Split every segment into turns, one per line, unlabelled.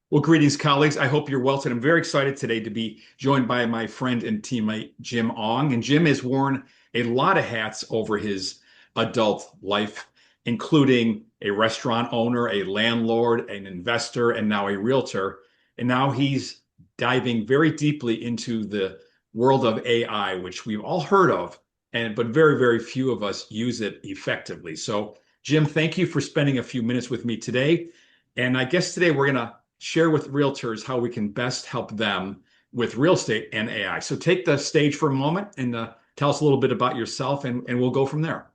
Well, greetings, colleagues. I hope you're well today. I'm very excited today to be joined by my friend and teammate, Jim Ong. And Jim has worn a lot of hats over his adult life, including a restaurant owner, a landlord, an investor, and now a realtor. And now he's diving very deeply into the world of AI, which we've all heard of, but very, very few of us use it effectively. So, Jim, thank you for spending a few minutes with me today. And I guess today we're going to share with realtors how we can best help them with real estate and AI. So take the stage for a moment and tell us a little bit about yourself, and we'll go from there.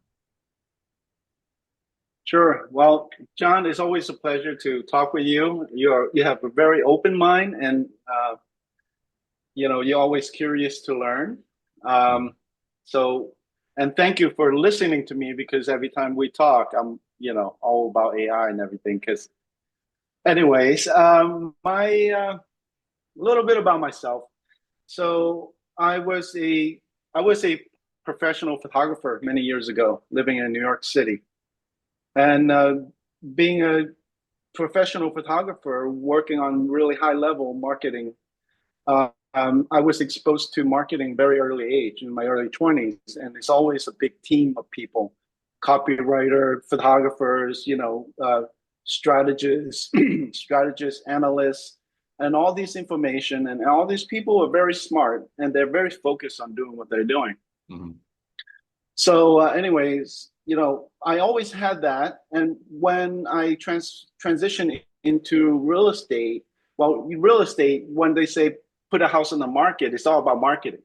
Sure. Well, John, it's always a pleasure to talk with you. You have a very open mind, and you're always curious to learn. Um, so, and thank you for listening to me because every time we talk, I'm all about AI and everything. Because, anyways, my little bit about myself. So, I was a professional photographer many years ago, living in New York City. And being a professional photographer working on really high level marketing, I was exposed to marketing very early age in my early 20s. And it's always a big team of people, copywriter, photographers, strategists, strategists, analysts, and all this information. And all these people are very smart and they're very focused on doing what they're doing.
Mhm.
So, anyways, I always had that. And when I transitioned into real estate, well, real estate, when they say put a house on the market, it's all about marketing.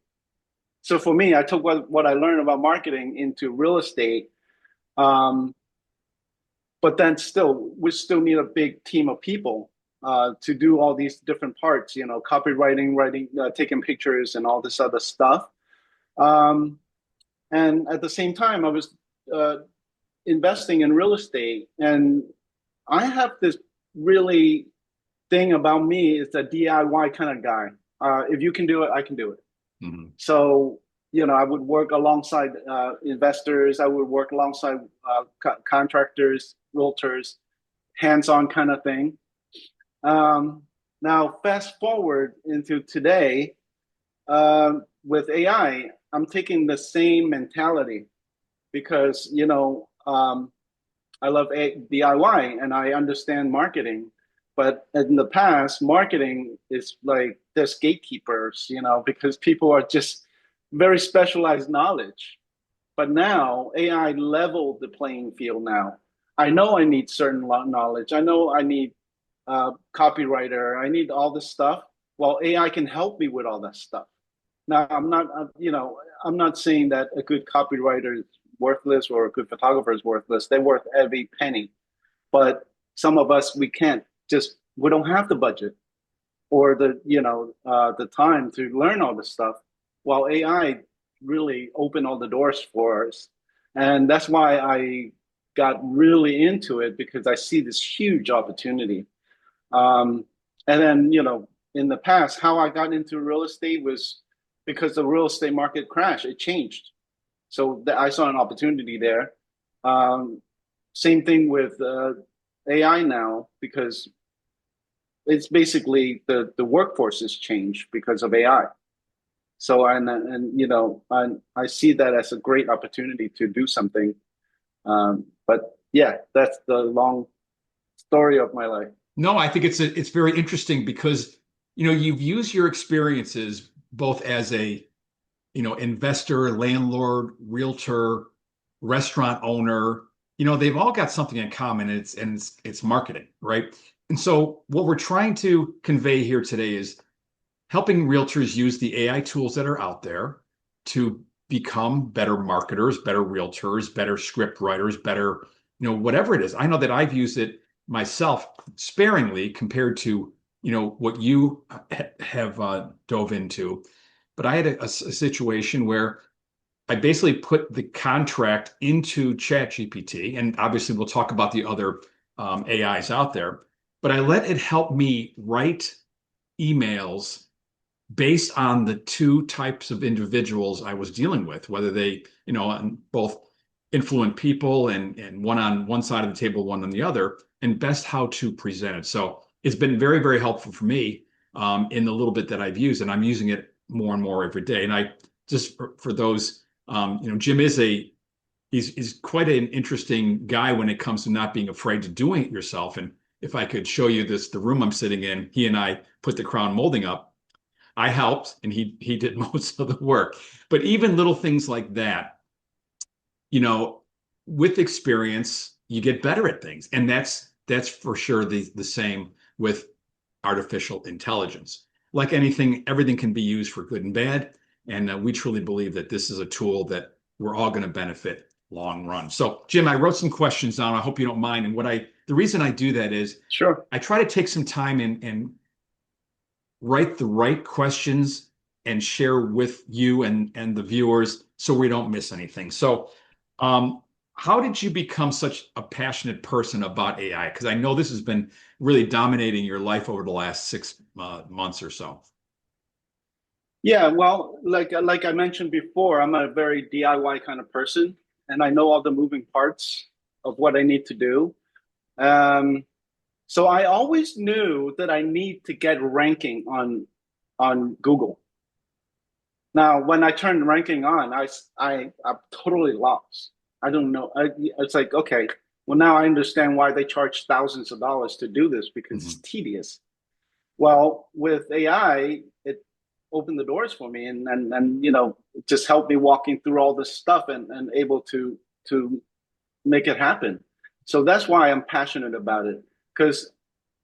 So for me, I took what I learned about marketing into real estate. Um, but then still, we still need a big team of people to do all these different parts, copywriting, writing, taking pictures, and all this other stuff. Um, and at the same time, I was uh, investing in real estate. And I have this really thing about me is a DIY kind of guy. If you can do it, I can do it.
Mhm.
So, I would work alongside investors. I would work alongside contractors, realtors, hands-on kind of thing. Um, Now, fast forward into today, with AI, I'm taking the same mentality because, I love DIY and I understand marketing. But in the past, marketing is like there's gatekeepers, because people are just very specialized knowledge. But now AI leveled the playing field now. I know I need certain knowledge. I know I need copywriter. I need all this stuff. Well, AI can help me with all that stuff. Now, I'm not saying that a good copywriter is worthless or a good photographer is worthless. They're worth every penny. But some of us, we don't have the budget or the time to learn all this stuff. While AI really opened all the doors for us. And that's why I got really into it because I see this huge opportunity. Um, and then, in the past, how I got into real estate was because the real estate market crashed. It changed. So I saw an opportunity there. Um, Same thing with AI now, because it's basically the workforce has changed because of AI. So I see that as a great opportunity to do something. But yeah, that's the long story of my life.
No, I think it's very interesting because you've used your experiences both as a investor, landlord, realtor, restaurant owner. They've all got something in common, and it's marketing, right? And so what we're trying to convey here today is helping realtors use the AI tools that are out there to become better marketers, better realtors, better script writers, better, whatever it is. I know that I've used it myself sparingly compared to, what you have dove into. But I had a situation where I basically put the contract into ChatGPT, and obviously we'll talk about the other AIs out there, but I let it help me write emails based on the two types of individuals I was dealing with, whether they, both influent people and one on one side of the table, one on the other, and best how to present it. So it's been very, very helpful for me in the little bit that I've used, and I'm using it more and more every day. And I just for those, Jim is he's quite an interesting guy when it comes to not being afraid to doing it yourself. And if I could show you the room I'm sitting in, he and I put the crown molding up. I helped, and he did most of the work. But even little things like that, you know, with experience, you get better at things, and that's for sure the same with artificial intelligence. Like anything, everything can be used for good and bad, and we truly believe that this is a tool that we're all going to benefit long run. So, Jim, I wrote some questions down. I hope you don't mind. And the reason I do that is
Sure.
I try to take some time and write the right questions and share with you and the viewers so we don't miss anything. So, how did you become such a passionate person about AI? Because I know this has been really dominating your life over the last 6 months or so.
Yeah, well, like I mentioned before, I'm a very DIY kind of person, and I know all the moving parts of what I need to do. Um, so I always knew that I need to get ranking on Google. Now, when I turned ranking on, I'm totally lost. I don't know. It's like, okay, well, now I understand why they charge thousands of dollars to do this because it's tedious. Well, with AI, it opened the doors for me and it just helped me walking through all this stuff and able to make it happen. So that's why I'm passionate about it because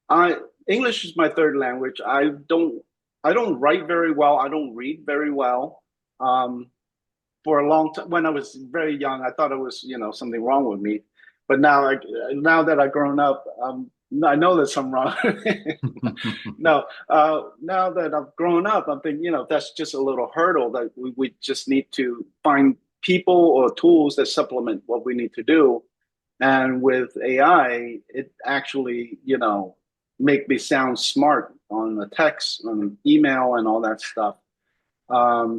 I English is my third language. I don't write very well. I don't read very well. Um, for a long time, when I was very young, I thought it was something wrong with me. But now that I've grown up, I know there's something wrong. No, now that I've grown up, I'm thinking that's just a little hurdle that we just need to find people or tools that supplement what we need to do. And with AI, it actually, make me sound smart on the text, on email, and all that stuff.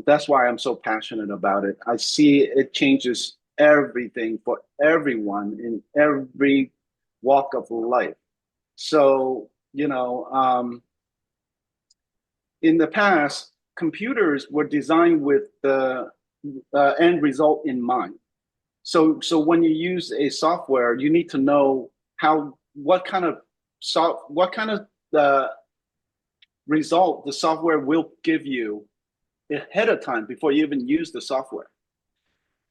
That's why I'm so passionate about it. I see it changes everything for everyone in every walk of life. So, in the past, computers were designed with the end result in mind. So when you use a software, you need to know what kind of result the software will give you ahead of time before you even use the software.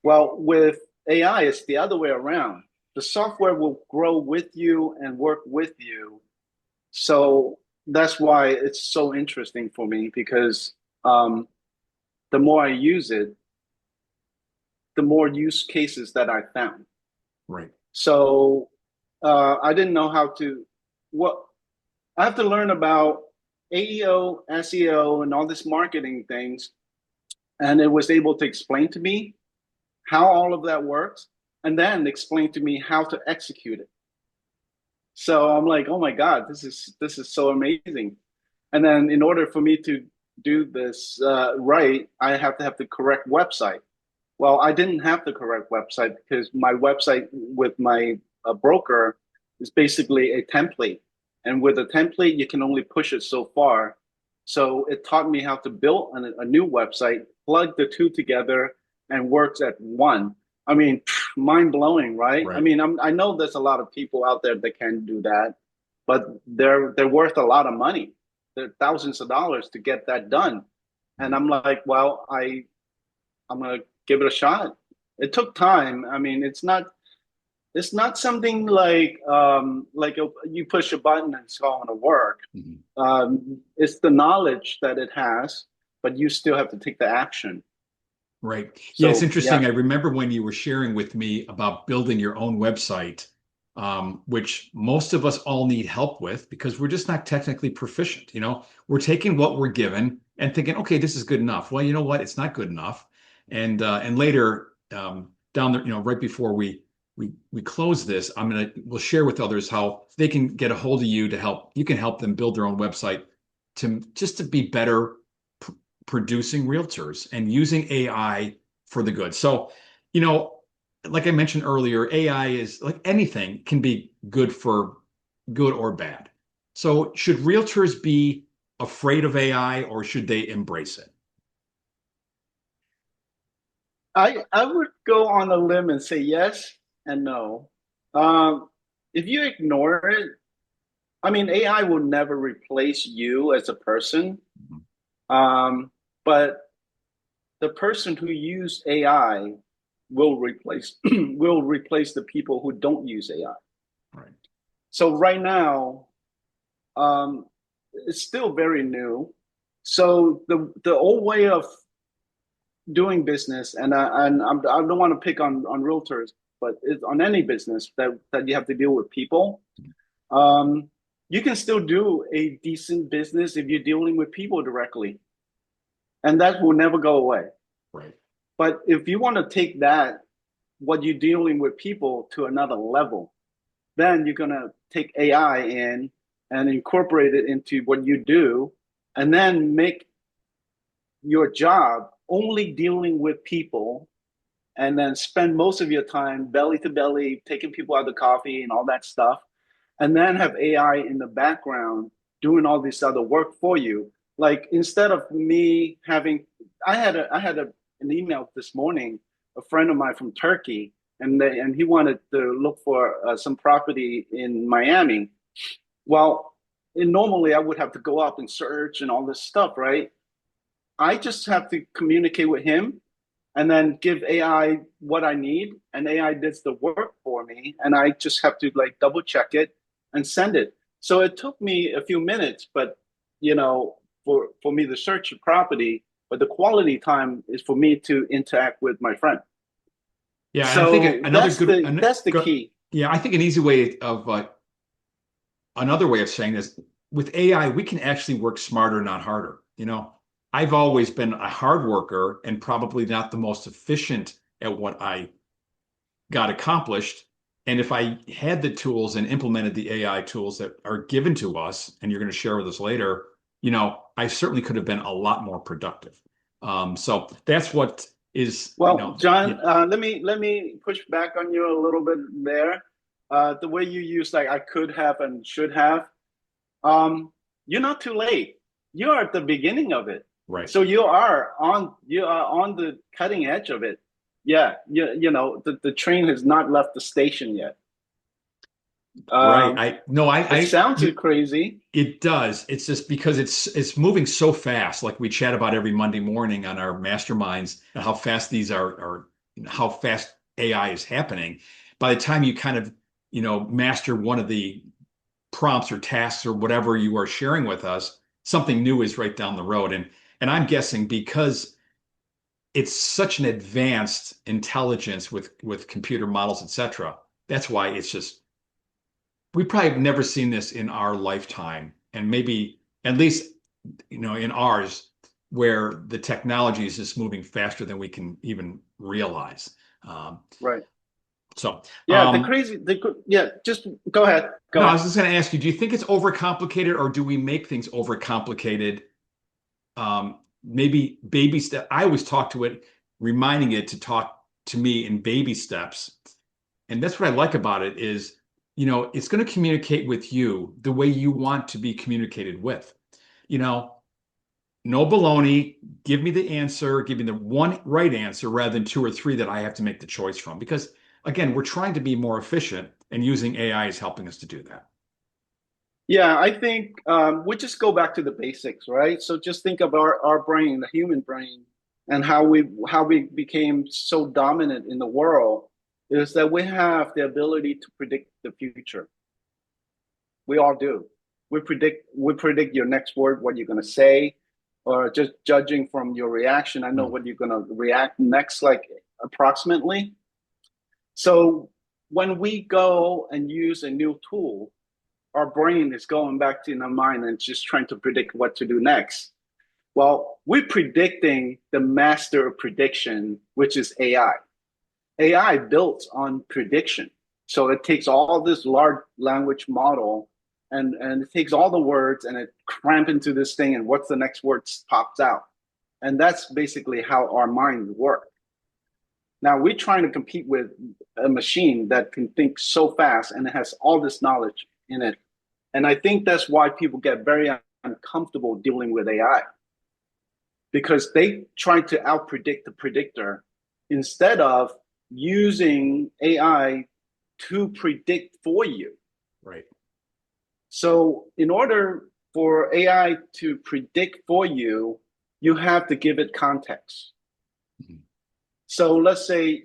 Well, with AI, it's the other way around. The software will grow with you and work with you. So that's why it's so interesting for me because the more I use it, the more use cases that I found.
Right.
So I didn't know what I have to learn about AEO, SEO, and all this marketing things. And it was able to explain to me how all of that works and then explain to me how to execute it. So I'm like, oh my God, this is so amazing. And then in order for me to do this right, I have to have the correct website. Well, I didn't have the correct website because my website with my broker is basically a template. And with a template, you can only push it so far. So it taught me how to build a new website, plug the two together, and works at one. I mean, mind blowing, right?
Right.
I mean, I know there's a lot of people out there that can do that, but they're worth a lot of money. They're thousands of dollars to get that done. And I'm like, well, I'm gonna give it a shot. It took time. I mean, it's not something like you push a button and it's all gonna work. It's the knowledge that it has, but you still have to take the action.
Right. Yeah, it's
So
interesting.
yeah,
I remember when you were sharing with me about building your own website, which most of us all need help with because we're just not technically proficient. We're taking what we're given and thinking, okay, this is good enough. Well, you know what? It's not good enough. And later, down there, right before we close this, we'll share with others how they can get a hold of you to help. You can help them build their own website to be better producing realtors and using AI for the good. So, like I mentioned earlier, AI is like anything can be good or bad. So should realtors be afraid of AI or should they embrace it?
I would go on a limb and say yes and no. Um, if you ignore it, I mean, AI will never replace you as a person.
Mhm.
Um, but the person who use AI will replace will replace the people who don't use AI.
Right.
So right now, um, it's still very new. So the old way of doing business, I don't want to pick on realtors, but it's on any business that you have to deal with people. Um, you can still do a decent business if you're dealing with people directly, and that will never go away.
Right.
But if you want to take that, what you're dealing with people to another level, then you're gonna take AI in and incorporate it into what you do, and then make your job only dealing with people, and then spend most of your time belly to belly taking people out of coffee and all that stuff, and then have AI in the background doing all this other work for you. Like instead of me having, an email this morning, a friend of mine from Turkey, and he wanted to look for some property in Miami. Well, normally I would have to go up and search and all this stuff, right? I just have to communicate with him and then give AI what I need, and AI does the work for me, and I just have to like double check it and send it. So it took me a few minutes, but for me to search a property, but the quality time is for me to interact with my friend.
Yeah, and I think
So that's the key.
yeah, I think an easy way of another way of saying this with AI, we can actually work smarter, not harder. I've always been a hard worker and probably not the most efficient at what I got accomplished. And if I had the tools and implemented the AI tools that are given to us, and you're going to share with us later, I certainly could have been a lot more productive. So that's what is,
Well,
yeah,
John, let me push back on you a little bit there. The way you use like I could have and should have, um, you're not too late. You're at the beginning of it.
right.
So you are on the cutting edge of it. Yeah, the train has not left the station yet.
Right.
Um,
I no,
it sounds
you,
crazy.
it does. It's just because it's moving so fast. Like we chat about every Monday morning on our masterminds and how fast these are how fast AI is happening. By the time you kind of, master one of the prompts or tasks or whatever you are sharing with us, something new is right down the road. And I'm guessing because it's such an advanced intelligence with computer models, etc. That's why it's just we probably have never seen this in our lifetime, and maybe at least in ours, where the technology is just moving faster than we can even realize. Um,
Right.
so,
Yeah, yeah, just go ahead. Go
no, I
ahead.
was just going to ask you: do you think it's overcomplicated, or do we make things overcomplicated? Maybe baby step. I always talk to it, reminding it to talk to me in baby steps. And that's what I like about it is, it's going to communicate with you the way you want to be communicated with. You know, no baloney. Give me the answer. Give me the one right answer rather than two or three that I have to make the choice from. Because again, we're trying to be more efficient, and using AI is helping us to do that.
Yeah, I think we just go back to the basics, right? So just think of our brain, the human brain, and how we became so dominant in the world is that we have the ability to predict the future. We all do. We predict your next word, what you're gonna say, or just judging from your reaction, I know
Mhm.
what you're gonna react next, like approximately. So when we go and use a new tool, our brain is going back to in our mind and just trying to predict what to do next. Well, we're predicting the master of prediction, which is AI. AI built on prediction. So it takes all this large language model and it takes all the words and it cramp into this thing and what's the next word pops out. And that's basically how our minds work. Now we're trying to compete with a machine that can think so fast and it has all this knowledge in it. And I think that's why people get very uncomfortable dealing with AI, because they try to outpredict the predictor instead of using AI to predict for you.
Right.
So in order for AI to predict for you, you have to give it context.
Mhm.
So let's say,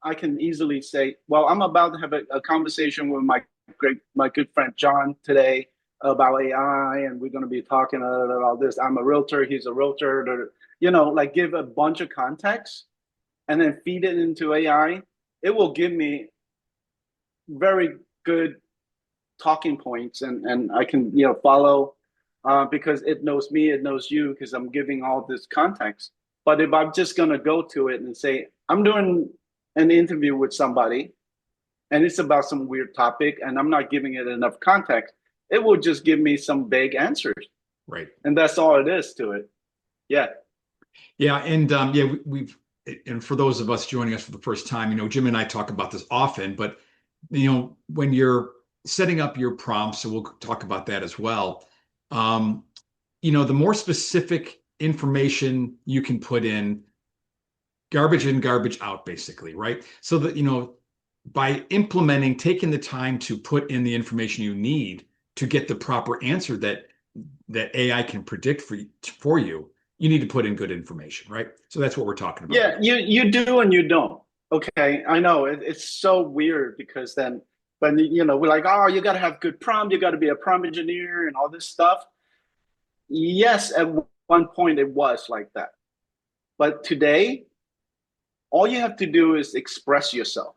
I can easily say, well, I'm about to have a conversation with my good friend John today about AI, and we're going to be talking about this. I'm a realtor, he's a realtor, like give a bunch of context and then feed it into AI. It will give me very good talking points, and I can follow because it knows me, it knows you, because I'm giving all this context. But if I'm just gonna go to it and say I'm doing an interview with somebody and it's about some weird topic and I'm not giving it enough context, it will just give me some vague answers,
Right.
and that's all it is to it. Yeah.
Yeah. And yeah, we've, and for those of us joining us for the first time, Jim and I talk about this often, but, when you're setting up your prompts, so we'll talk about that as well. Um, the more specific information you can put in, garbage in, garbage out, basically, right? So that, by implementing, taking the time to put in the information you need to get the proper answer that AI can predict for you, you need to put in good information, right? So that's what we're talking about
Yeah,
here.
you do and you don't. Okay, I know it's so weird because then, but we're like, oh, you got to have good prompt, you got to be a prompt engineer and all this stuff. Yes, at one point it was like that, but today, all you have to do is express yourself,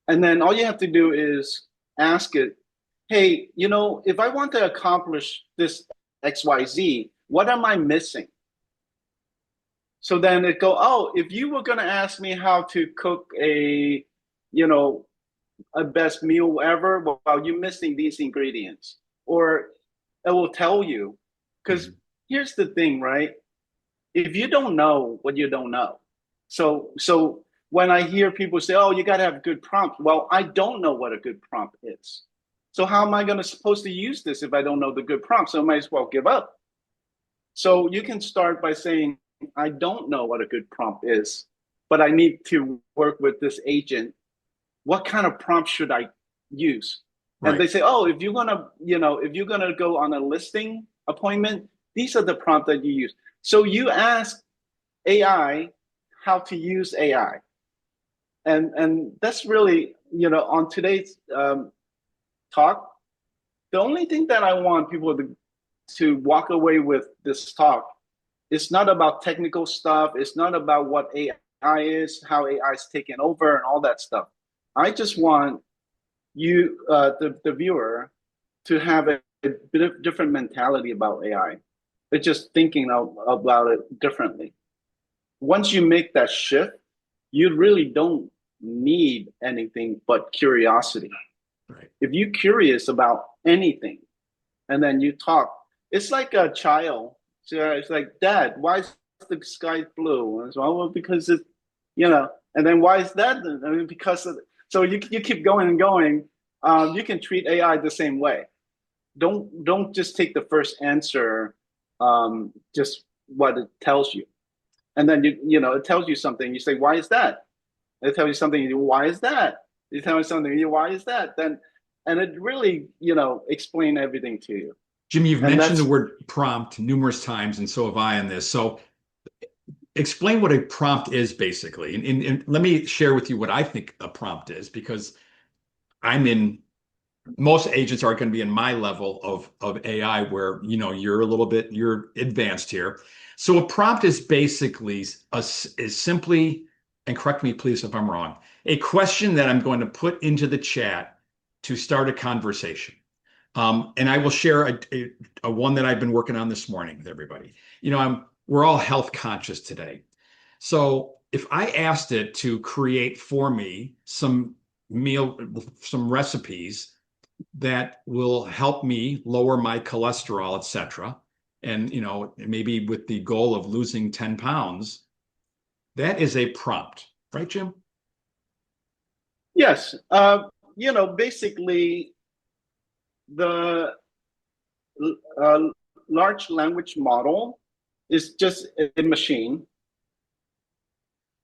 and then all you have to do is ask it, hey, if I want to accomplish this XYZ, what am I missing? So then it go, oh, if you were gonna ask me how to cook you know, a best meal ever, well, you're missing these ingredients. Or it will tell you. Because
Mhm.
here's the thing, right? If you don't know what you don't know. So when I hear people say, oh, you gotta have good prompt, well, I don't know what a good prompt is. So how am I gonna supposed to use this if I don't know the good prompt? So I might as well give up. So you can start by saying, I don't know what a good prompt is, but I need to work with this agent. What kind of prompt should I use? And
Right.
they say, oh, if you're gonna go on a listing appointment, these are the prompts that you use. So you ask AI how to use AI. And that's really, on today's talk, the only thing that I want people to walk away with this talk, it's not about technical stuff. It's not about what AI is, how AI is taking over, and all that stuff. I just want you, the viewer, to have a bit of different mentality about AI. It's just thinking about it differently. Once you make that shift, you really don't need anything but curiosity.
Right.
If you're curious about anything, and then you talk. It's like a child. So it's like, Dad, why is the sky blue? And so, well, because it, and then why is that? I mean, because of, so you keep going and going. You can treat AI the same way. Don't just take the first answer, just what it tells you, and then it tells you something. You say, why is that? It tells you something. Why is that? You tell me something. Why is that? Then, and it really explain everything to you.
Jimmy, you've
And
mentioned the
that's
word prompt numerous times, and so have I in this. So explain what a prompt is basically. And let me share with you what I think a prompt is, because I'm in most agents are going to be in my level of AI where you're advanced here. So a prompt is basically is simply, and correct me please if I'm wrong, a question that I'm going to put into the chat to start a conversation. And I will share a one that I've been working on this morning with everybody. We're all health conscious today. So if I asked it to create for me some recipes that will help me lower my cholesterol, etc., and maybe with the goal of losing 10 pounds, that is a prompt, right, Jim?
yes. Basically, the uh, large language model is just a machine.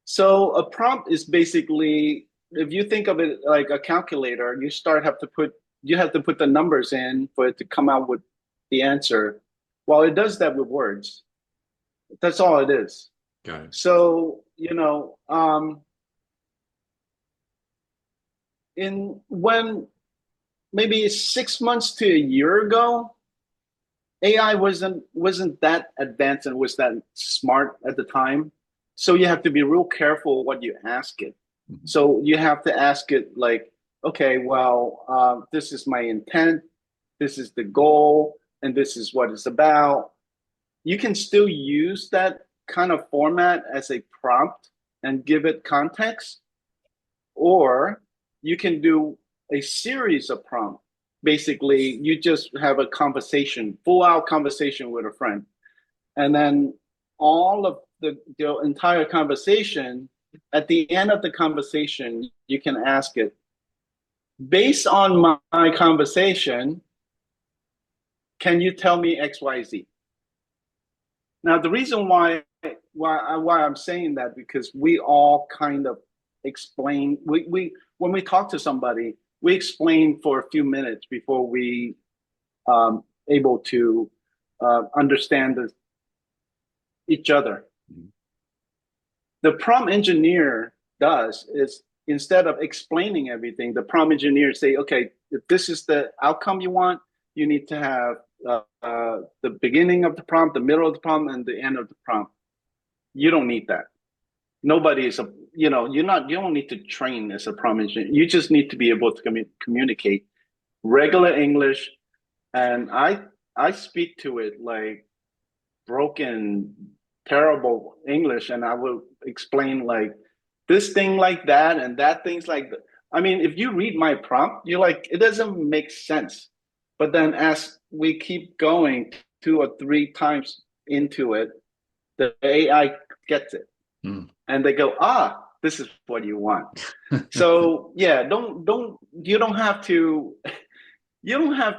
So a prompt is basically, if you think of it like a calculator, you have to put the numbers in for it to come out with the answer. Well, it does that with words. That's all it is.
Got it.
So, in when maybe 6 months to a year ago, AI wasn't that advanced and was that smart at the time. So you have to be real careful what you ask it.
Mhm.
So you have to ask it like, okay, well, this is my intent, this is the goal, and this is what it's about. You can still use that kind of format as a prompt and give it context, or you can do a series of prompts. Basically, you just have a conversation, full out conversation with a friend. And then all of the entire conversation, at the end of the conversation, you can ask it, based on my conversation, can you tell me XYZ? Now, the reason why I'm saying that, because we all kind of explain, we when we talk to somebody, we explain for a few minutes before we able to understand each other.
Mhm.
The prompt engineer does is, instead of explaining everything, the prompt engineer say, okay, if this is the outcome you want, you need to have the beginning of the prompt, the middle of the prompt, and the end of the prompt. You don't need that. Nobody is you don't need to train as a prompt engineer. You just need to be able to communicate regular English. And I speak to it like broken, terrible English, and I will explain like this thing like that and that thing's like that. I mean, if you read my prompt, you're like, it doesn't make sense. But then as we keep going 2 or 3 times into it, the AI gets it.
Mm.
And they go, this is what you want. So yeah, you don't have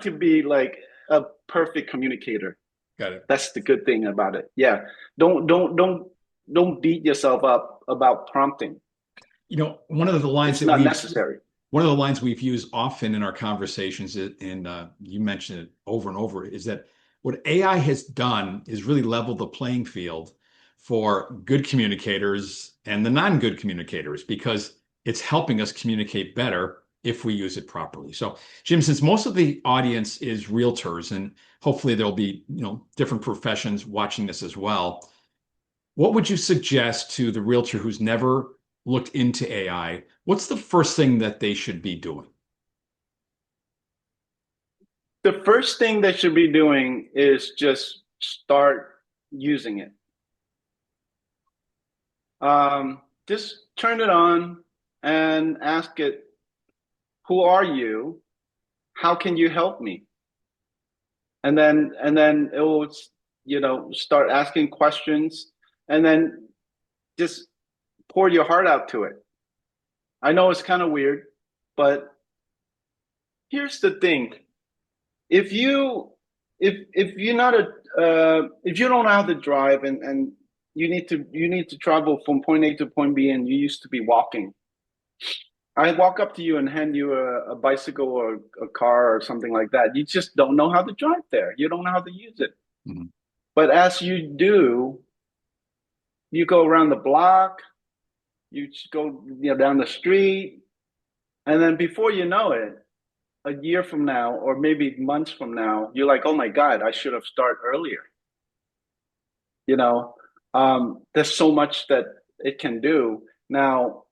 to be like a perfect communicator.
Got it.
That's the good thing about it. Yeah. Don't beat yourself up about prompting.
One of the lines
It's
that
not
we've
necessary.
one of the lines we've used often in our conversations, and you mentioned it over and over, is that what AI has done is really leveled the playing field for good communicators and the non-good communicators, because it's helping us communicate better if we use it properly. So, Jim, since most of the audience is realtors, and hopefully there'll be, different professions watching this as well, what would you suggest to the realtor who's never looked into AI? What's the first thing that they should be doing?
The first thing they should be doing is just start using it. Just turn it on and ask it, who are you? How can you help me? And then it will, start asking questions, and then just pour your heart out to it. I know it's kind of weird, but here's the thing. If you if you're not a if you don't know how to drive, and you need to travel from point A to point B, and you used to be walking, I walk up to you and hand you a bicycle or a car or something like that. You just don't know how to drive there. You don't know how to use it.
Mhm.
But as you do, you go around the block, you just go down the street, and then before you know it, a year from now or maybe months from now, you're like, oh my God, I should have started earlier. You know, there's so much that it can do. Now,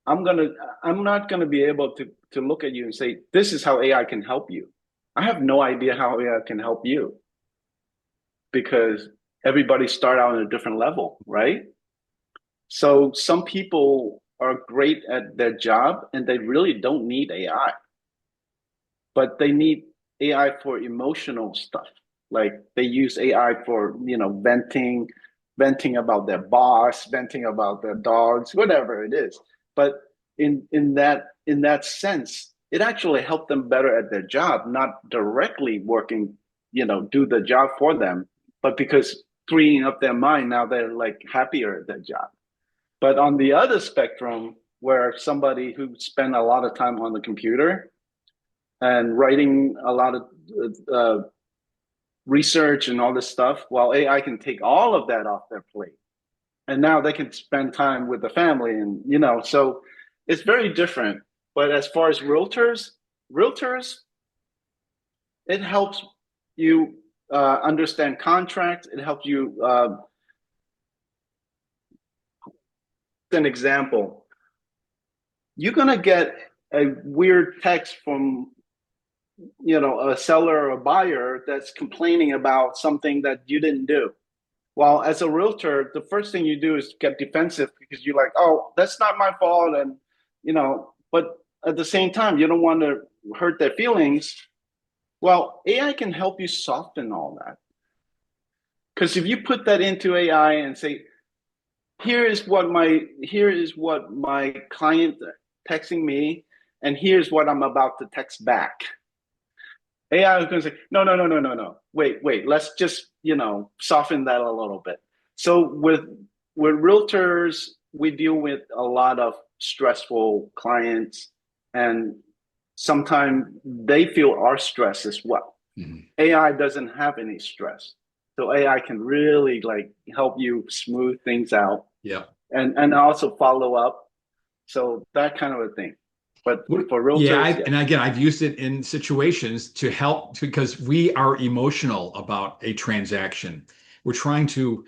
I'm gonna I'm not gonna be able to look at you and say, this is how AI can help you. I have no idea how AI can help you, because everybody start out on a different level, right? So some people are great at their job and they really don't need AI, but they need AI for emotional stuff. Like they use AI for, venting about their boss, venting about their dogs, whatever it is. But in that sense, it actually helped them better at their job, not directly working, do the job for them, but because freeing up their mind, now they're like happier at their job. But on the other spectrum, where somebody who spent a lot of time on the computer and writing a lot of research and all this stuff, well, AI can take all of that off their plate. And now they can spend time with the family and, so it's very different. But as far as realtors, it helps you understand contracts. It helps you, an example, you're going to get a weird text from a seller or a buyer that's complaining about something that you didn't do. Well, as a realtor, the first thing you do is get defensive because you're like, oh, that's not my fault. And, but at the same time, you don't want to hurt their feelings. Well, AI can help you soften all that. Because if you put that into AI and say, here is what my client texting me, and here's what I'm about to text back. AI is going to say, no. Wait. Let's just, soften that a little bit. So with realtors, we deal with a lot of stressful clients, and sometimes they feel our stress as well. Mm-hmm. AI doesn't have any stress. So AI can really like help you smooth things out.
Yeah.
And also follow up. So that kind of a thing. But for realtors,
and again, I've used it in situations to help because we are emotional about a transaction. We're trying to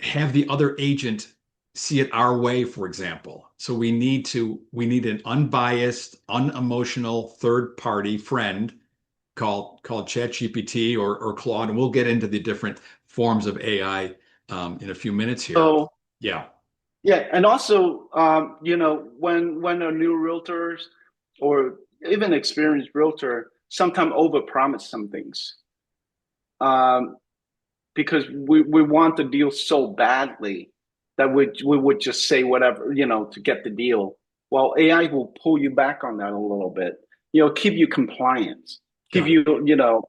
have the other agent see it our way, for example. So we need an unbiased, unemotional third party friend called ChatGPT or Claude, and we'll get into the different forms of AI in a few minutes here.
So,
yeah.
Yeah, and also, when a new realtor or even experienced realtor sometimes overpromise some things, because we want the deal so badly that we would just say whatever, to get the deal. Well, AI will pull you back on that a little bit, keep you compliant, give you,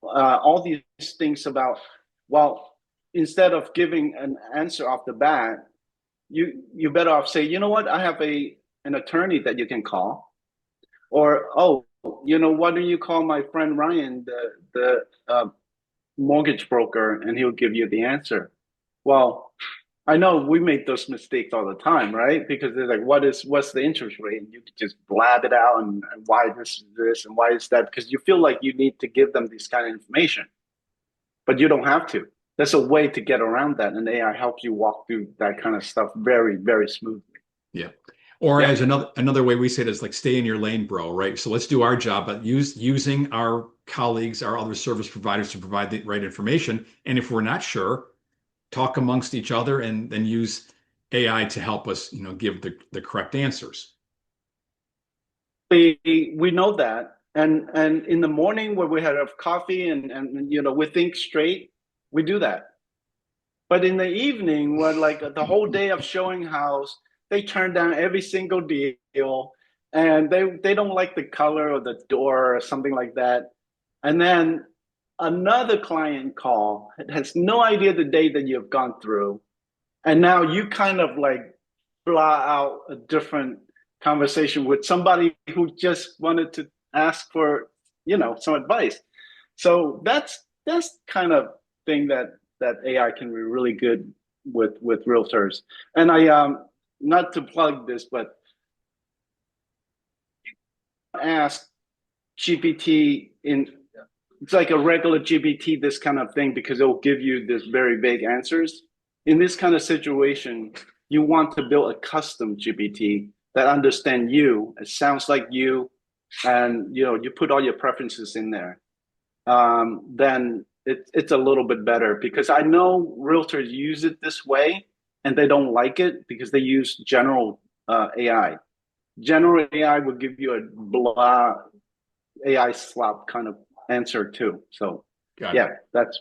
all these things about, well, instead of giving an answer off the bat, you better off say, you know what, I have an attorney that you can call, or why don't you call my friend Ryan, the mortgage broker, and he'll give you the answer. Well, I know we make those mistakes all the time, right? Because they're like, what's the interest rate? And you just blab it out and why this and why is that? Because you feel like you need to give them this kind of information, but you don't have to. There's a way to get around that, and AI helps you walk through that kind of stuff very, very smoothly.
Yeah. Or as another way we say it is like stay in your lane, bro, right? So let's do our job, but using our colleagues, our other service providers to provide the right information. And if we're not sure, talk amongst each other and then use AI to help us, give the correct answers.
We know that. And in the morning where we have coffee and we think straight, we do that. But in the evening, when like the whole day of showing house, they turn down every single deal, and they don't like the color of the door or something like that. And then another client call has no idea the day that you've gone through, and now you kind of like blah out a different conversation with somebody who just wanted to ask for some advice. So that's kind of thing that AI can be really good with realtors. And I not to plug this, but ask GPT it's like a regular GPT, this kind of thing, because it will give you this very vague answers. In this kind of situation, you want to build a custom GPT that understands you, it sounds like you, and you put all your preferences in there. Then it's a little bit better, because I know realtors use it this way and they don't like it because they use general AI. General AI will give you a blah AI slop kind of answer too. So that's.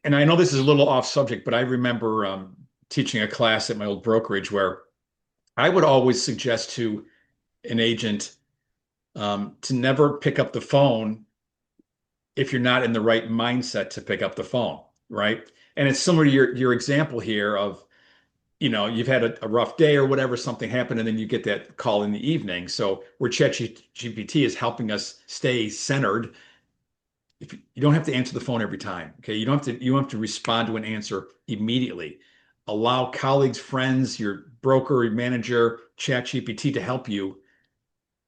And I know this is a little off subject, but I remember teaching a class at my old brokerage where I would always suggest to an agent to never pick up the phone if you're not in the right mindset to pick up the phone, right? And it's similar to your example here of, you've had a rough day or whatever, something happened, and then you get that call in the evening. So where ChatGPT is helping us stay centered, if you don't have to answer the phone every time, okay? You don't have to respond to an answer immediately. Allow colleagues, friends, your broker, your manager, ChatGPT to help you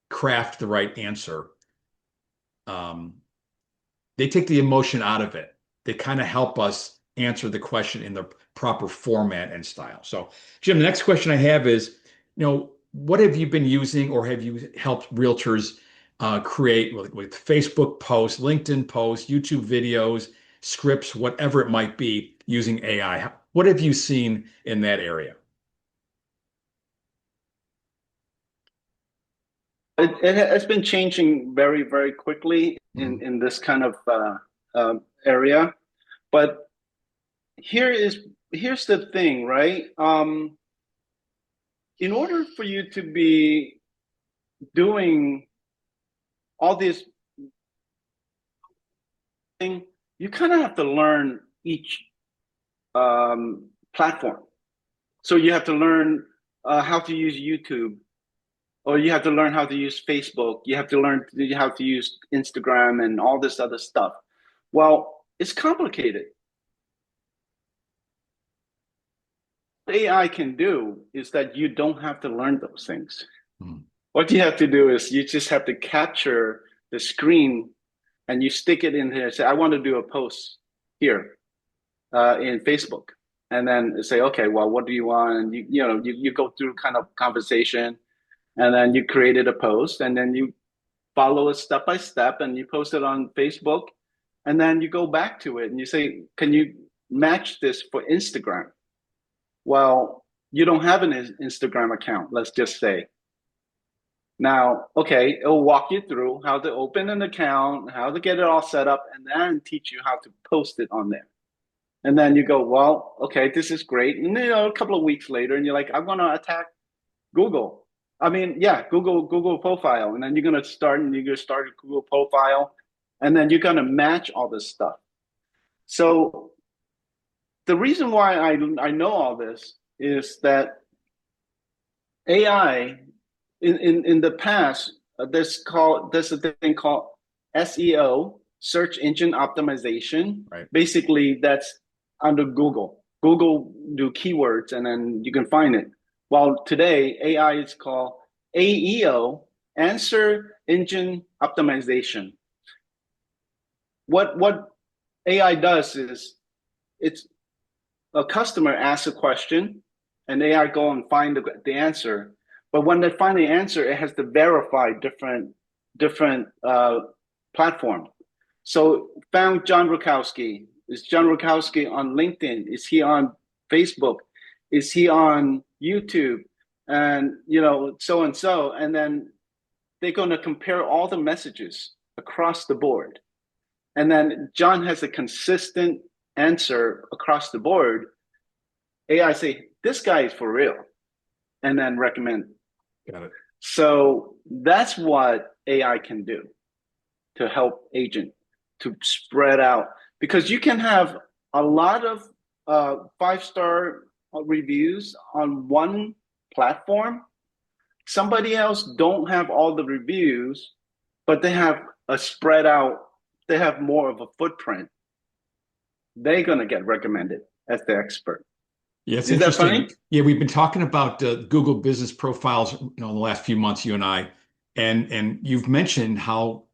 craft the right answer. Um, they take the emotion out of it. They kind of help us answer the question in the proper format and style. So, Jim, the next question I have is, what have you been using or have you helped realtors create with Facebook posts, LinkedIn posts, YouTube videos, scripts, whatever it might be using AI? What have you seen in that area?
It's been changing very, very quickly
Mhm.
in this kind of area. But here's the thing, right? In order for you to be doing all this thing, you kind of have to learn each platform. So you have to learn how to use YouTube, or you have to learn how to use Facebook. You have to learn how to use Instagram and all this other stuff. Well, it's complicated. What AI can do is that you don't have to learn those things.
Mhm.
What you have to do is you just have to capture the screen and you stick it in here. Say, I want to do a post here in Facebook, and then say, okay, well, what do you want? And you go through kind of conversation, and then you created a post, and then you follow it step by step, and you post it on Facebook, and then you go back to it and you say, can you match this for Instagram? Well, you don't have an Instagram account, let's just say. Now, okay, it'll walk you through how to open an account, how to get it all set up, and then teach you how to post it on there. And then you go, well, okay, this is great. And a couple of weeks later, and you're like, I'm gonna attack Google. I mean, yeah, Google profile. And then you're gonna start a Google profile, and then you're gonna match all this stuff. So the reason why I know all this is that AI in the past, there's a thing called SEO, search engine optimization.
Right.
Basically, that's under Google. Google do keywords and then you can find it. While today AI is called AEO, answer engine optimization. What AI does is it's a customer asks a question and AI go and find the answer. But when they find the answer, it has to verify different platform. So found John.Rurkowski. Is John.Rurkowski on LinkedIn? Is he on Facebook? Is he on YouTube? And so and so. And then they're going to compare all the messages across the board. And then John has a consistent answer across the board. AI say, this guy is for real, and then recommend.
Got it.
So that's what AI can do to help agent to spread out, because you can have a lot of 5-star reviews on one platform. Somebody else don't have all the reviews, but they have a spread out, they have more of a footprint. They're going to get recommended as the expert.
Yeah, it's
Is that
interesting.
funny?
Yeah, we've been talking about Google business profiles, in the last few months, you and I, and you've mentioned how,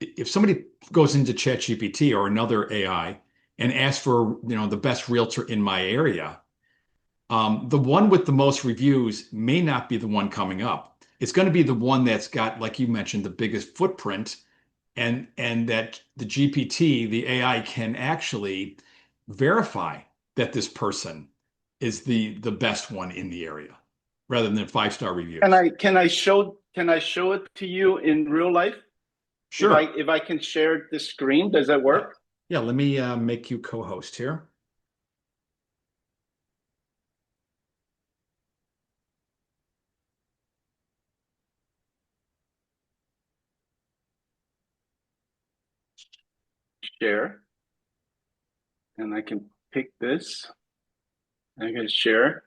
if somebody goes into ChatGPT or another AI and asks for, the best realtor in my area, the one with the most reviews may not be the one coming up. It's going to be the one that's got, like you mentioned, the biggest footprint, and that the GPT, the AI, can actually verify that this person is the best one in the area, rather than 5-star
Can
reviews.
I can I show can I show it to you in real life?
Sure.
If I can share the screen, does that
Yeah.
work?
Yeah. Let me make you co-host here.
share, and I can pick this. I can share.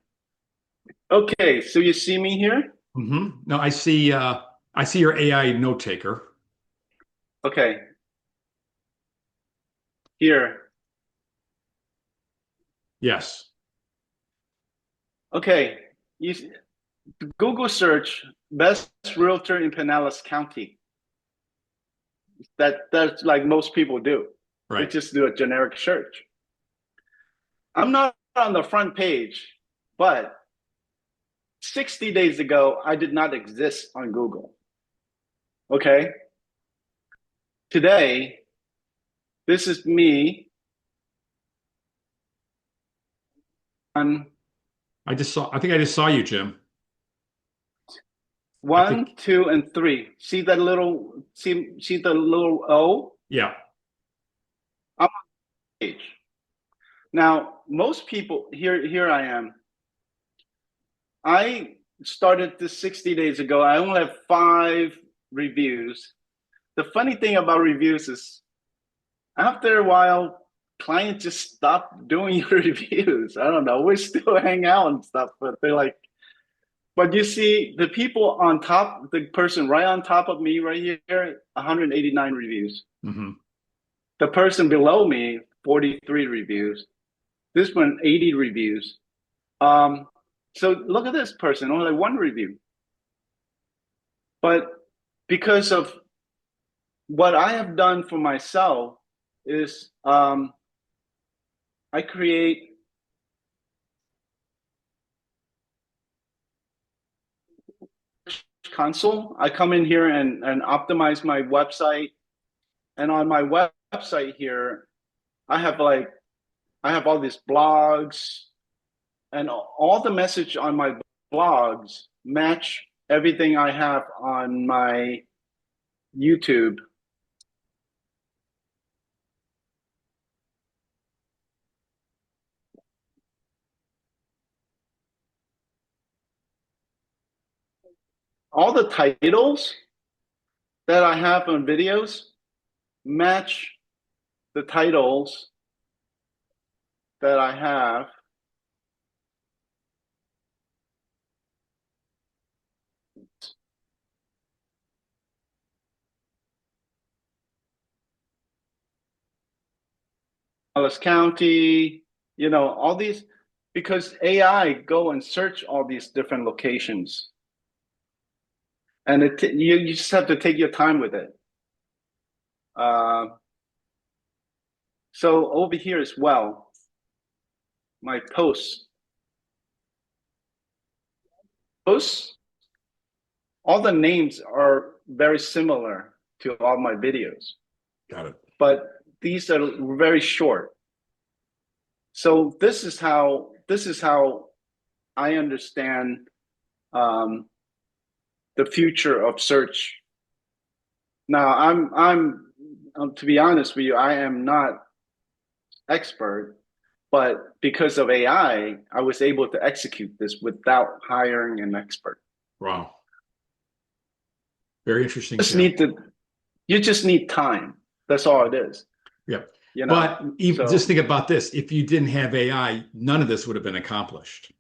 Okay, so you see me here?
No, I see your AI note taker.
Okay, here.
Yes.
Okay, you Google search best realtor in Pinellas County. That's like most people do. They
Right.
just do a generic search. I'm not on the front page, but 60 days ago, I did not exist on Google. Okay. Today, this is me on
I think I just saw you, Jim. I think,
one, two, and three. See the little O?
yeah.
I'm on the page. Now, most people here I am. I started this 60 days ago. I only have 5 reviews. The funny thing about reviews is after a while, clients just stop doing your reviews. I don't know. We still hang out and stuff, but they're like, but you see the people on top, the person right on top of me right here, 189 reviews.
Hmm.
The person below me, 43 reviews. This one, 80 reviews. Um, so look at this person, only 1 review. But because of what I have done for myself is I create console. I come in here and optimize my website. And on my website here, I have like I have all these blogs and all the message on my blogs match everything I have on my YouTube. All the titles that I have on videos match the titles that I have Dallas County, all these, because AI go and search all these different locations, and you just have to take your time with it. Uh, so over here as well, my posts, all the names are very similar to all my videos,
Got it.
but these are very short. So this is how I understand the future of search. Now, I'm to be honest with you, I am not expert, but because of AI, I was able to execute this without hiring an expert.
Wow. Very interesting,
Just
Jim.
need to, you just need time. That's all it is,
Yeah.
you know.
But even, just
So
think about this. If you didn't have AI, none of this would have been accomplished.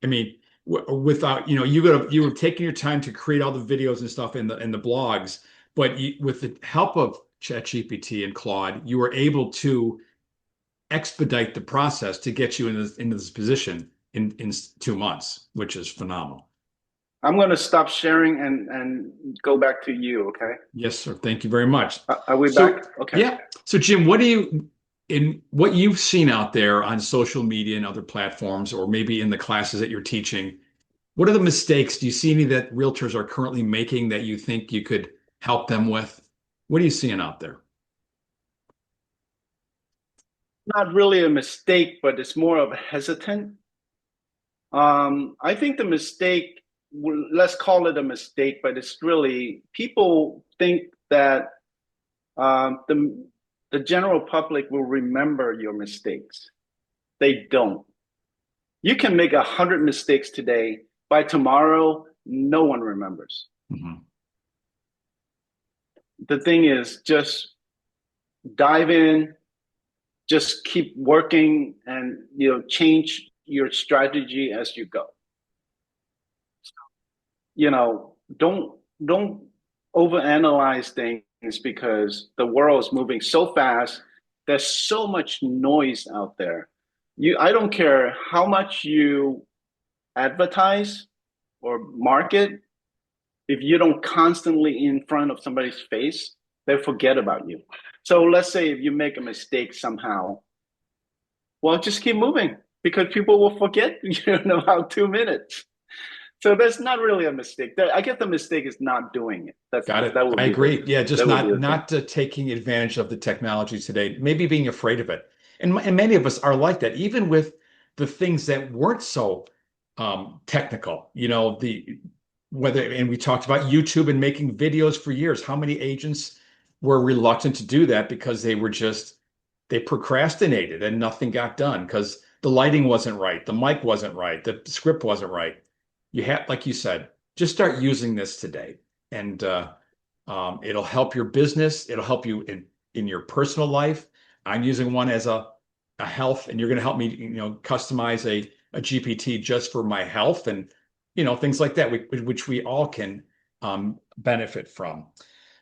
I mean, without, you were taking your time to create all the videos and stuff in the blogs, but with the help of ChatGPT and Claude, you were able to expedite the process to get you into this position in 2 months, which is phenomenal.
I'm going to stop sharing and go back to you. Okay.
Yes, sir. Thank you very much.
Are we
So,
back? Okay.
yeah. So, Jim, what do you, in what you've seen out there on social media and other platforms, or maybe in the classes that you're teaching, what are the mistakes? Do you see any that realtors are currently making that you think you could help them with? What are you seeing out there?
Not really a mistake, but it's more of a hesitant. I think the mistake, let's call it a mistake, but it's really people think that the general public will remember your mistakes. They don't. You can make 100 mistakes today. By tomorrow, no one remembers.
Mhm.
The thing is just dive in, just keep working, and change your strategy as you go. Don't overanalyze things because the world is moving so fast. There's so much noise out there. I don't care how much you advertise or market, if you don't constantly in front of somebody's face, they forget about you. So let's say if you make a mistake somehow, well, just keep moving because people will forget you in about 2 minutes. So that's not really a mistake. I guess the mistake is not doing it.
Got it.
That would
I
be
agree. Yeah, just
that would be
not
the thing.
not taking advantage of the technology today, maybe being afraid of it. And many of us are like that, even with the things that weren't so technical. The whether and we talked about YouTube and making videos for years. How many agents were reluctant to do that because they procrastinated and nothing got done because the lighting wasn't right, the mic wasn't right, the script wasn't right. You have, like you said, just start using this today, and it'll help your business. It'll help you in your personal life. I'm using one as a health, and you're going to help me, customize a GPT just for my health and things like that, which we all can benefit from.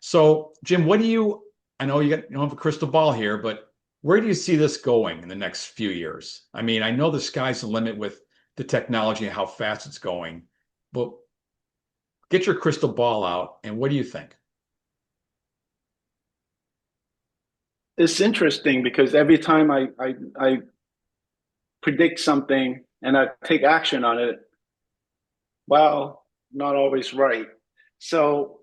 So, Jim, I know you don't have a crystal ball here, but where do you see this going in the next few years? I mean, I know the sky's the limit with the technology and how fast it's going, but get your crystal ball out and what do you think?
It's interesting because every time I predict something and I take action on it, well, not always right. So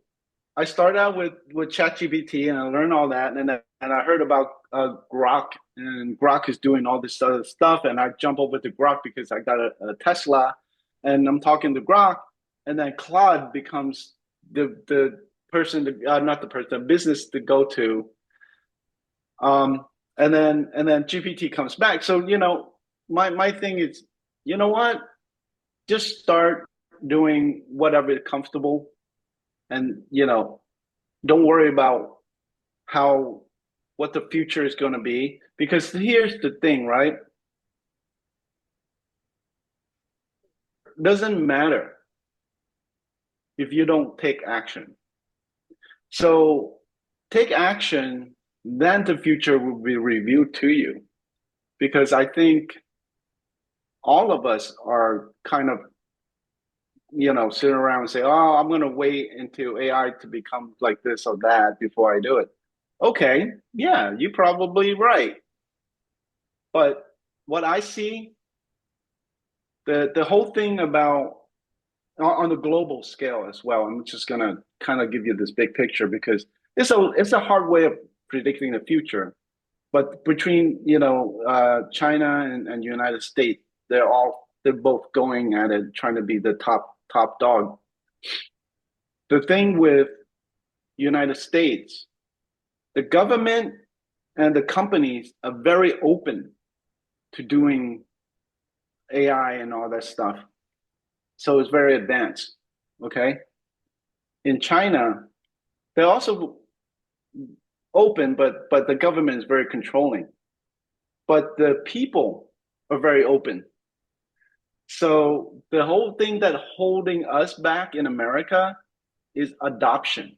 I started out with ChatGPT and I learned all that, and I heard about Grok, and Grok is doing all this other stuff, and I jump over to Grok because I got a Tesla, and I'm talking to Grok, and then Claude becomes the person, not the person, the business to go to, and then GPT comes back. So my thing is, you know what, just start doing whatever is comfortable, and don't worry about how what the future is going to be, because here's the thing, right? Doesn't matter if you don't take action. So take action, then the future will be revealed to you, because I think all of us are kind of sitting around and say, oh, I'm going to wait until AI to become like this or that before I do it. Okay, yeah, you're probably right. But what I see, the whole thing about on the global scale as well, I'm just gonna kind of give you this big picture because it's a hard way of predicting the future. But between China and United States, they're both going at it, trying to be the top dog. The thing with United States, the government and the companies are very open to doing AI and all that stuff. So it's very advanced. Okay. In China, they're also open, but the government is very controlling. But the people are very open. So the whole thing that holding us back in America is adoption.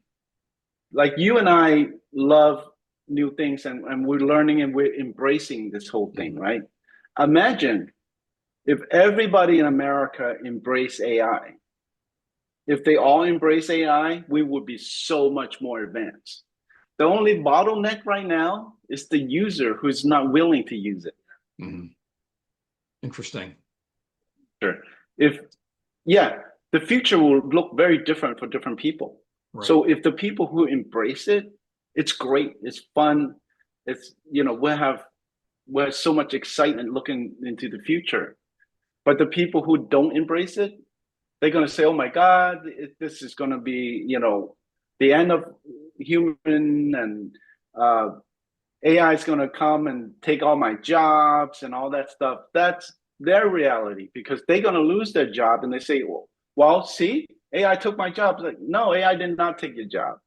Like you and I love new things, and we're learning and we're embracing this whole thing, right? Imagine if everybody in America embrace AI. If they all embrace AI, we would be so much more advanced. The only bottleneck right now is the user who's not willing to use it.
Mm-hmm. Interesting.
Sure. If Yeah, the future will look very different for different people.
Right.
So if the people who embrace it, it's great, it's fun, we'll have so much excitement looking into the future. But the people who don't embrace it, they're going to say, "Oh my God, this is going to be, the end of human, and AI is going to come and take all my jobs and all that stuff." That's their reality because they're going to lose their job, and they say, "Well, see, AI took my job." Like, no, AI did not take your job.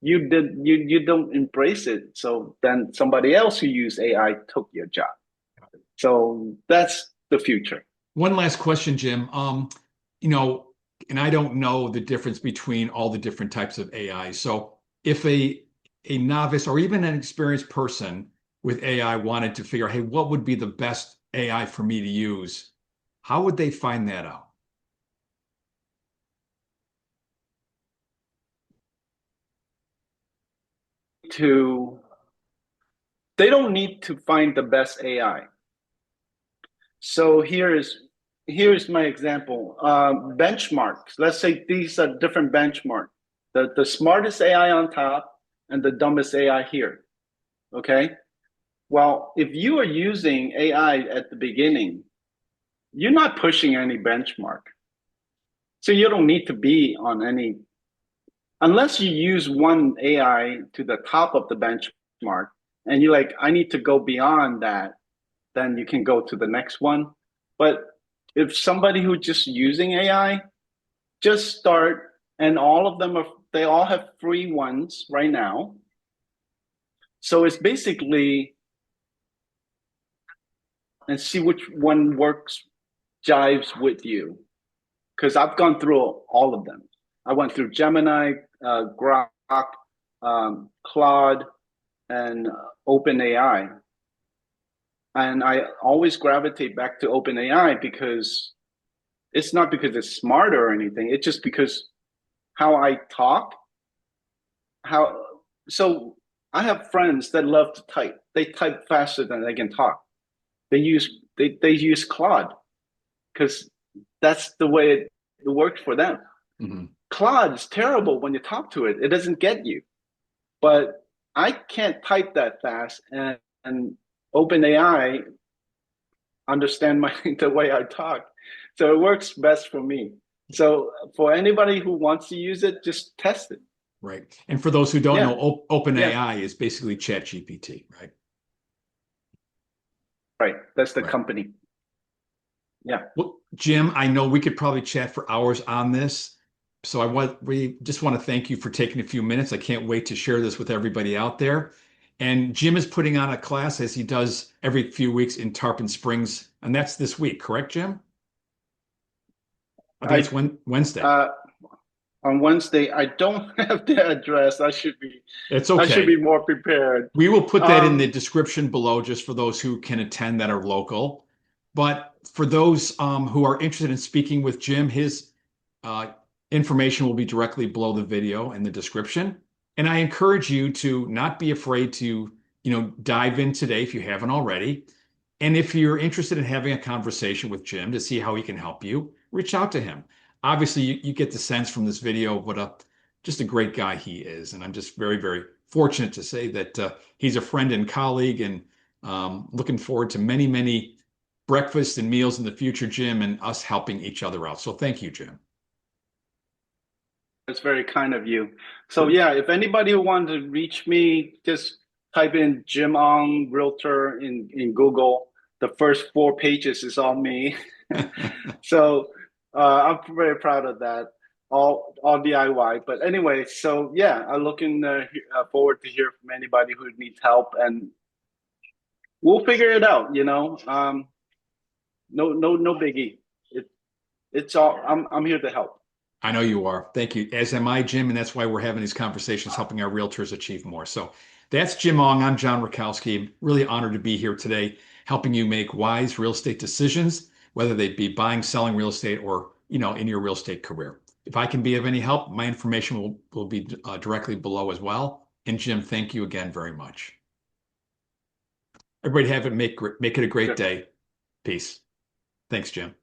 you don't embrace it. So then somebody else who use AI took your job. So that's the future.
One last question, Jim. You know, and I don't know the difference between all the different types of AI. So if a novice or even an experienced person with AI wanted to figure, hey, what would be the best AI for me to use? How would they find that out?
To They don't need to find the best AI. So here's my example. Benchmarks. Let's say these are different benchmarks. The smartest AI on top and the dumbest AI here. Okay. Well, if you are using AI at the beginning, you're not pushing any benchmark. So you don't need to be on any, unless you use one AI to the top of the benchmark and you're like, I need to go beyond that, then you can go to the next one. But if somebody who's just using AI, just start, and they all have free ones right now. So it's basically, and see which one jives with you. Because I've gone through all of them. I went through Gemini, Grok, Claude, and OpenAI. And I always gravitate back to OpenAI because it's not because it's smarter or anything. It's just because how I talk, how so I have friends that love to type. They type faster than they can talk. They use Claude because that's the way it works for them.
Mm-hmm.
Claude is terrible when you talk to it. It doesn't get you. But I can't type that fast, and OpenAI understand the way I talk. So it works best for me. So for anybody who wants to use it, just test it.
Right. And for those who don't
Yeah,
know,
yeah,
OpenAI is basically ChatGPT, right?
right. That's the
Right.
company. Yeah.
Well, Jim, I know we could probably chat for hours on this. So we just want to thank you for taking a few minutes. I can't wait to share this with everybody out there. And Jim is putting on a class as he does every few weeks in Tarpon Springs, and that's this week, correct, Jim? I think it's
I
Wednesday.
uh on Wednesday, I don't have the address.
It's
I should be
okay.
more prepared.
We will put that in the
Um,
description below just for those who can attend that are local. But for those who are interested in speaking with Jim, his uh, information will be directly below the video in the description. And I encourage you to not be afraid to, dive in today if you haven't already. And if you're interested in having a conversation with Jim to see how he can help you, reach out to him. Obviously, you get the sense from this video what just a great guy he is. And I'm just very, very fortunate to say that he's a friend and colleague, and looking forward to many, many breakfasts and meals in the future, Jim, and us helping each other out. So thank you, Jim.
it's very kind of you. So yeah, if anybody who wanted to reach me, just type in Jim Ong Realtor in Google. The first 4 pages is all me. So I'm very proud of that. All DIY. But anyway, so yeah, I'm looking forward to hear from anybody who needs help, and we'll figure it out. No biggie. It's all. I'm here to help.
I know you are. Thank you. As am I, Jim, and that's why we're having these conversations, helping our realtors achieve more. So that's Jim Ong. I'm John.Rurkowski. I'm really honored to be here today, helping you make wise real estate decisions, whether they be buying, selling real estate, or in your real estate career. If I can be of any help, my information will be directly below as well. And Jim, thank you again very much. Everybody have it make it a great
Sure.
day. Peace. Thanks, Jim.